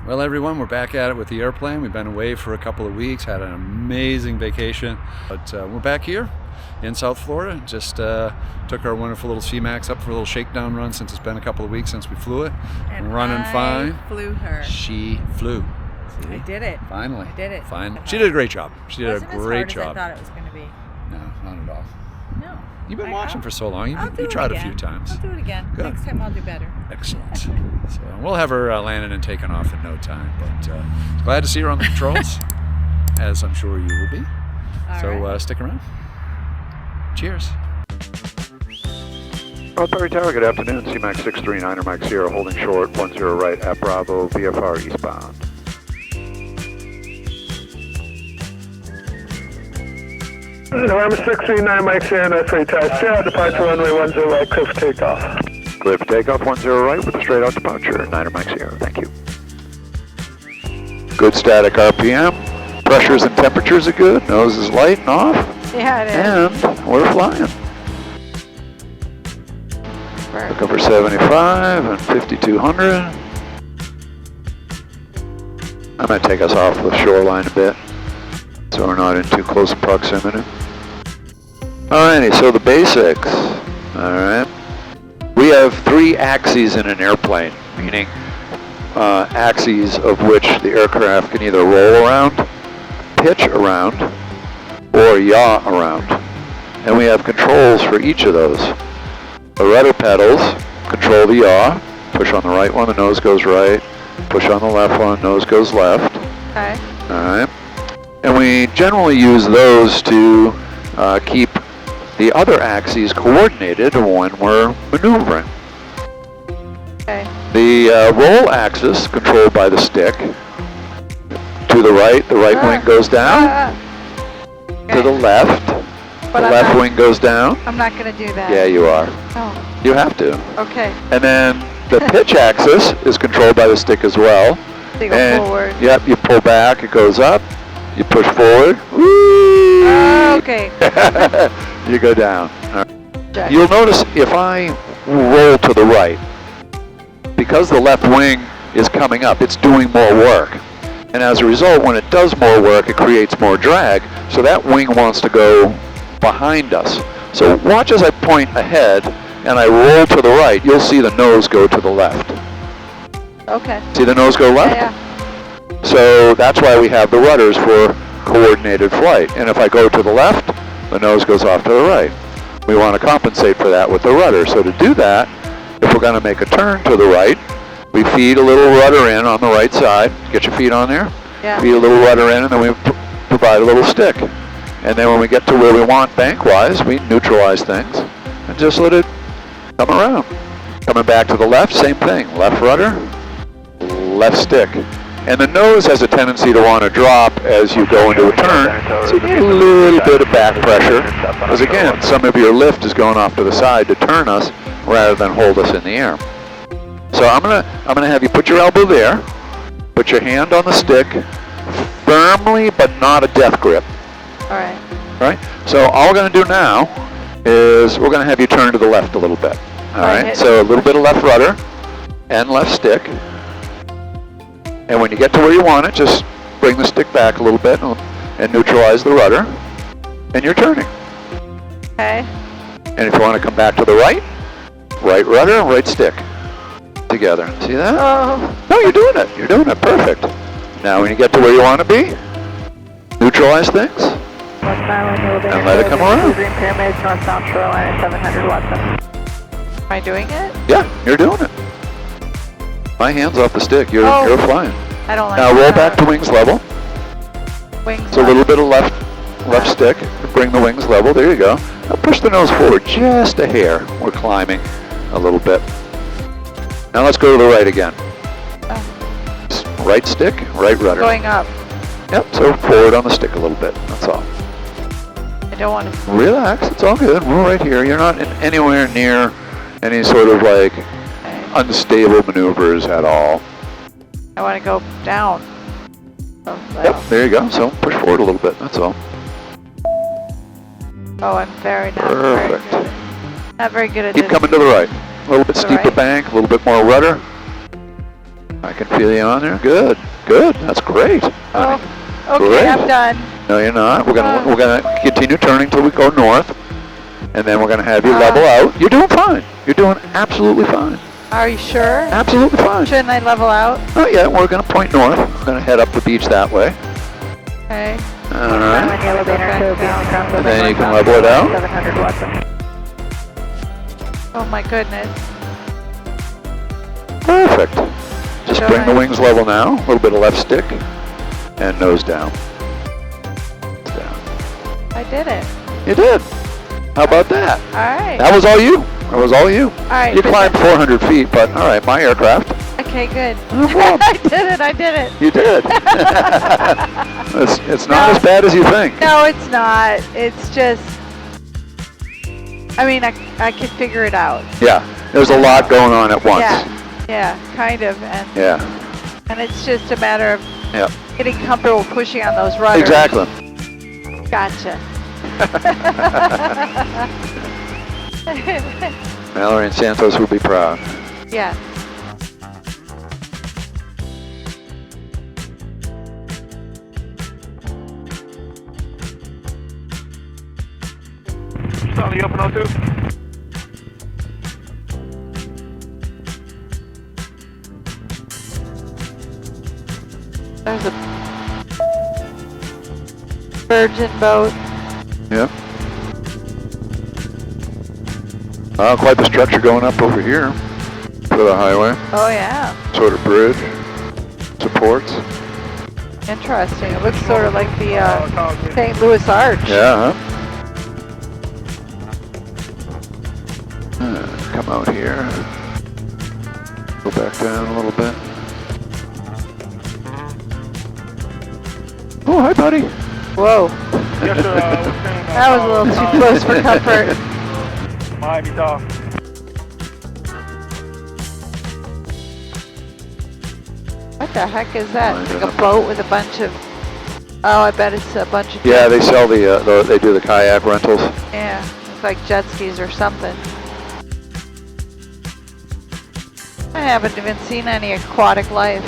Well, everyone, we're back at it with the airplane. We've been away for a couple of weeks, had an amazing vacation, but we're back here in South Florida. Just took our wonderful little Seamax up for a little shakedown run since it's been a couple of weeks since we flew it. And running fine. Flew her. She flew. See? I did it. Finally. I did it. Fine. She did a great job. She did Wasn't a great as job. hard as I thought it was going to be. No, not at all. No. You've been watching for so long. I'll do You it tried again. a few times. I'll do it again. Good. Next time I'll do better. Excellent. So we'll have her landing and taking off in no time. But glad to see her on the controls, as I'm sure you will be. So stick around. Cheers. Roadbury Tower, good afternoon. Seamax 639 or Mike Sierra holding short, 10 right at Bravo, VFR eastbound. November 639, Mike Sierra, North Free Tower, Sierra, departure runway 10 right, clear for takeoff. Clear for takeoff, 10 right with a straight out departure, 9 Mike Sierra, thank you. Good static RPM, pressures and temperatures are good, nose is light and off. Yeah, it is. And we're flying. Looking for 75 and 5200. I'm going to take us off the shoreline a bit, so we're not in too close proximity. Alrighty, so the basics. Alright. We have 3 axes in an airplane, meaning axes of which the aircraft can either roll around, pitch around, or yaw around. And we have controls for each of those. The rudder pedals control the yaw. Push on the right one, the nose goes right. Push on the left one, nose goes left. Okay. Alright. And we generally use those to keep the other axes coordinated when we're maneuvering. Okay. The roll axis controlled by the stick. To the right wing goes down. To the left, But the I'm left not- wing goes down. I'm not going to do that. Yeah, you are. Oh, You have to. okay. And then the pitch axis is controlled by the stick as well. So you go And, forward. Yep, you pull back, it goes up. You push forward. Whee! Okay. You go down. All right. Check. You'll notice if I roll to the right, because the left wing is coming up, it's doing more work. And as a result, when it does more work, it creates more drag. So that wing wants to go behind us. So watch as I point ahead and I roll to the right, you'll see the nose go to the left. Okay. See the nose go left? Yeah. So that's why we have the rudders for coordinated flight. And if I go to the left, the nose goes off to the right. We want to compensate for that with the rudder. So to do that, if we're going to make a turn to the right, we feed a little rudder in on the right side. Get your feet on there. Yeah. Feed a little rudder in, and then we provide a little stick. And then when we get to where we want bank-wise, we neutralize things and just let it come around. Coming back to the left, same thing. Left rudder, left stick. And the nose has a tendency to want to drop as you go into a turn, so you need a little bit of back pressure, because again, some of your lift is going off to the side to turn us rather than hold us in the air. So I'm gonna have you put your elbow there, put your hand on the stick, firmly but not a death grip. All right. All right. So all we're gonna do now is we're gonna have you turn to the left a little bit. All right. So a little bit of left rudder and left stick. And when you get to where you want it, just bring the stick back a little bit and neutralize the rudder. And you're turning. Okay. And if you want to come back to the right, right rudder and right stick together. See that? Oh. No, you're doing it. You're doing it perfect. Now when you get to where you want to be, neutralize things and let it come around. Green Pyramids, northbound shoreline at 700 Watson. Am I doing it? Yeah, you're doing it. My hand's off the stick. You're flying. I don't like Now roll that. back to wings level. Wings So a little bit of left stick. Bring the wings level. There you go. Now push the nose forward just a hair. We're climbing a little bit. Now let's go to the right again. Right stick, right rudder. Going up. Yep, so forward on the stick a little bit. That's all. I don't want to. Relax. It's all good. We're right here. You're not anywhere near any sort of like unstable maneuvers at all. I want to go down. Oh, Yep, there you go. So push forward a little bit. That's all. Oh, I'm very not Perfect. very good. Not very good at Keep this. coming to the right. A little bit To the steeper right. bank, a little bit more rudder. I can feel you on there. Good, good. That's great. Oh, okay, Great. I'm done. No, you're not. We're gonna continue turning till we go north, and then we're gonna have you level out. You're doing fine. You're doing absolutely fine. Are you sure? Absolutely fine. Shouldn't I level out? Oh yeah, we're gonna point north. We're gonna head up the beach that way. Okay. All right. Elevator And then you can level it out. 700 Watson. Oh my goodness. Perfect. Just Go bring the ahead. wings level now. A little bit of left stick, and nose down. Down. I did it. You did. How about that? All right. That was all you. That was all you. All right. You but climbed 400 feet, but all right, my aircraft. Okay, good. No problem. I did it. I did it. You did. it's not as bad as you think. No, it's not. It's just, I mean, I can figure it out. Yeah, there's a lot going on at once. Yeah, kind of. Yeah. And it's just a matter of Yeah. getting comfortable pushing on those rudders. Exactly. Gotcha. Mallory and Santos will be proud. Yeah. Charlie, open 02. There's a virgin boat. Yeah. Quite the structure going up over here for the highway. Oh yeah. Sort of bridge. Supports. Interesting. It looks sort of like the St. Louis Arch. Yeah, huh? Come out here. Go back down a little bit. Oh, hi, buddy. Whoa. Yes, sir. That was a little too close for comfort. Miami Talk. What the heck is that? It's like a boat with a bunch of. Oh, I bet it's a bunch of. Yeah, they sell they do the kayak rentals. Yeah, it's like jet skis or something. I haven't even seen any aquatic life.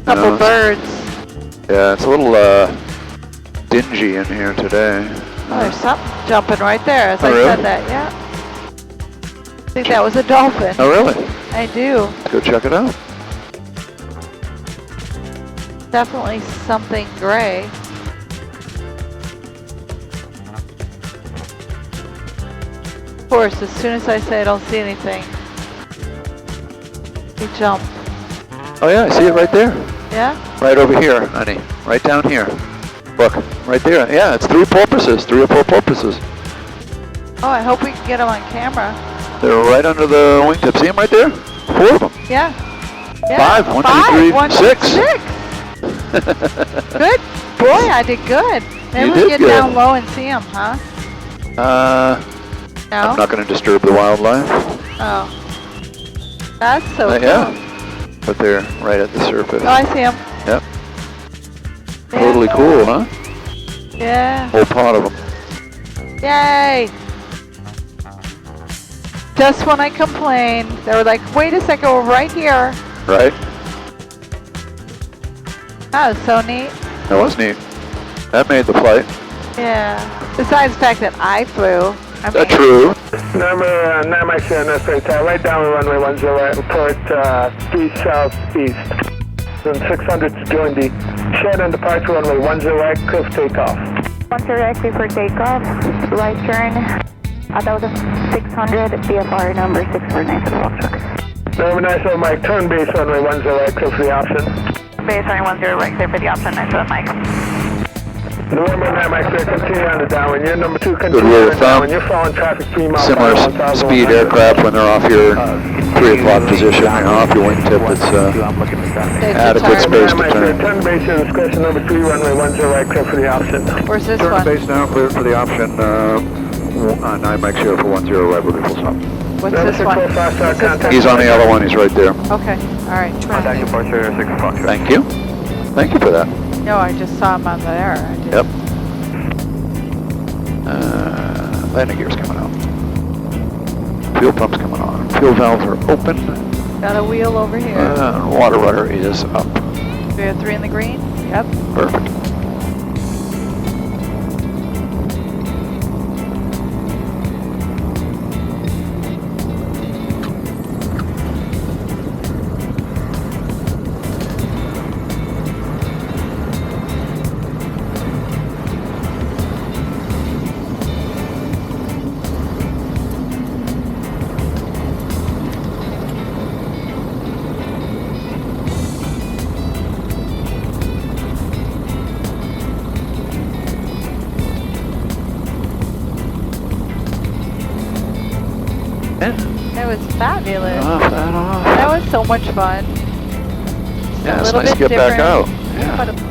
Couple No. birds. Yeah, it's a little dingy in here today. Oh, there's something jumping right there as Oh, I really? said that. Yeah. I think that was a dolphin. Oh, really? I do. Go check it out. Definitely something gray. Of course, as soon as I say I don't see anything, you jump. Oh yeah, I see it right there. Yeah? Right over here, honey. Right down here. Look, right there. Yeah, it's 3 porpoises, 3 or 4 porpoises. Oh, I hope we can get them on camera. They're right under the wingtip. See them right there? 4 of them. Yeah. Yeah. 5. 1, 2, 3, 1, 2, 6. 6. Good. Boy, I did good. Maybe You we did get good. down low and see them, huh? No? I'm not going to disturb the wildlife. Oh. That's so cool. Yeah, but they're right at the surface. Oh, I see them. Yep. Yeah. Totally cool, huh? Yeah. Whole pot of them. Yay! Just when I complained, they were like, wait a second, we're right here. Right? That was so neat. That was neat. That made the flight. Yeah. Besides the fact that I flew. I mean, That's true. Number 9 Mike Sierra, straight right down runway 10, report 3 southeast. Then 600 to join the shed and departure runway 10 right, cliff takeoff. 10 right, for takeoff. Right turn. 1,600, VFR number 649 for the walk truck. Number 9 Mike, turn base runway 10 right, cliff for the option. Base runway 10 right, clear for the option, 9 Mike. November 9 Mike Sierra, continue on the downwind. You're number 2, Good continue rule on of the thumb. downwind. You're following traffic 3 miles Similar per hour, speed 1,100. aircraft when they're off your 3 o'clock position, off your wingtip. It's safety adequate time. space 9 to Mike Sierra, turn. turn base your discretion, number 3 runway 10 right, clear for the option. Where's this Turn one? base now, clear for the option. 9 Mike Sierra for 10 right with full stop. What's Number this one? 645 star contact. He's on the other one. He's right there. Okay, all right. Contact departure 6 o'clock. Thank you. Thank you for that. No, I just saw him on there. I did. Yep. Landing gear's coming out. Fuel pump's coming on. Fuel valves are open Got a wheel over here. Water rudder is up. We have 3 in the green? Yep. Perfect. It was fabulous. Off that off. That was so much fun. Yeah, A it's little nice to bit get back different, out. Yeah. but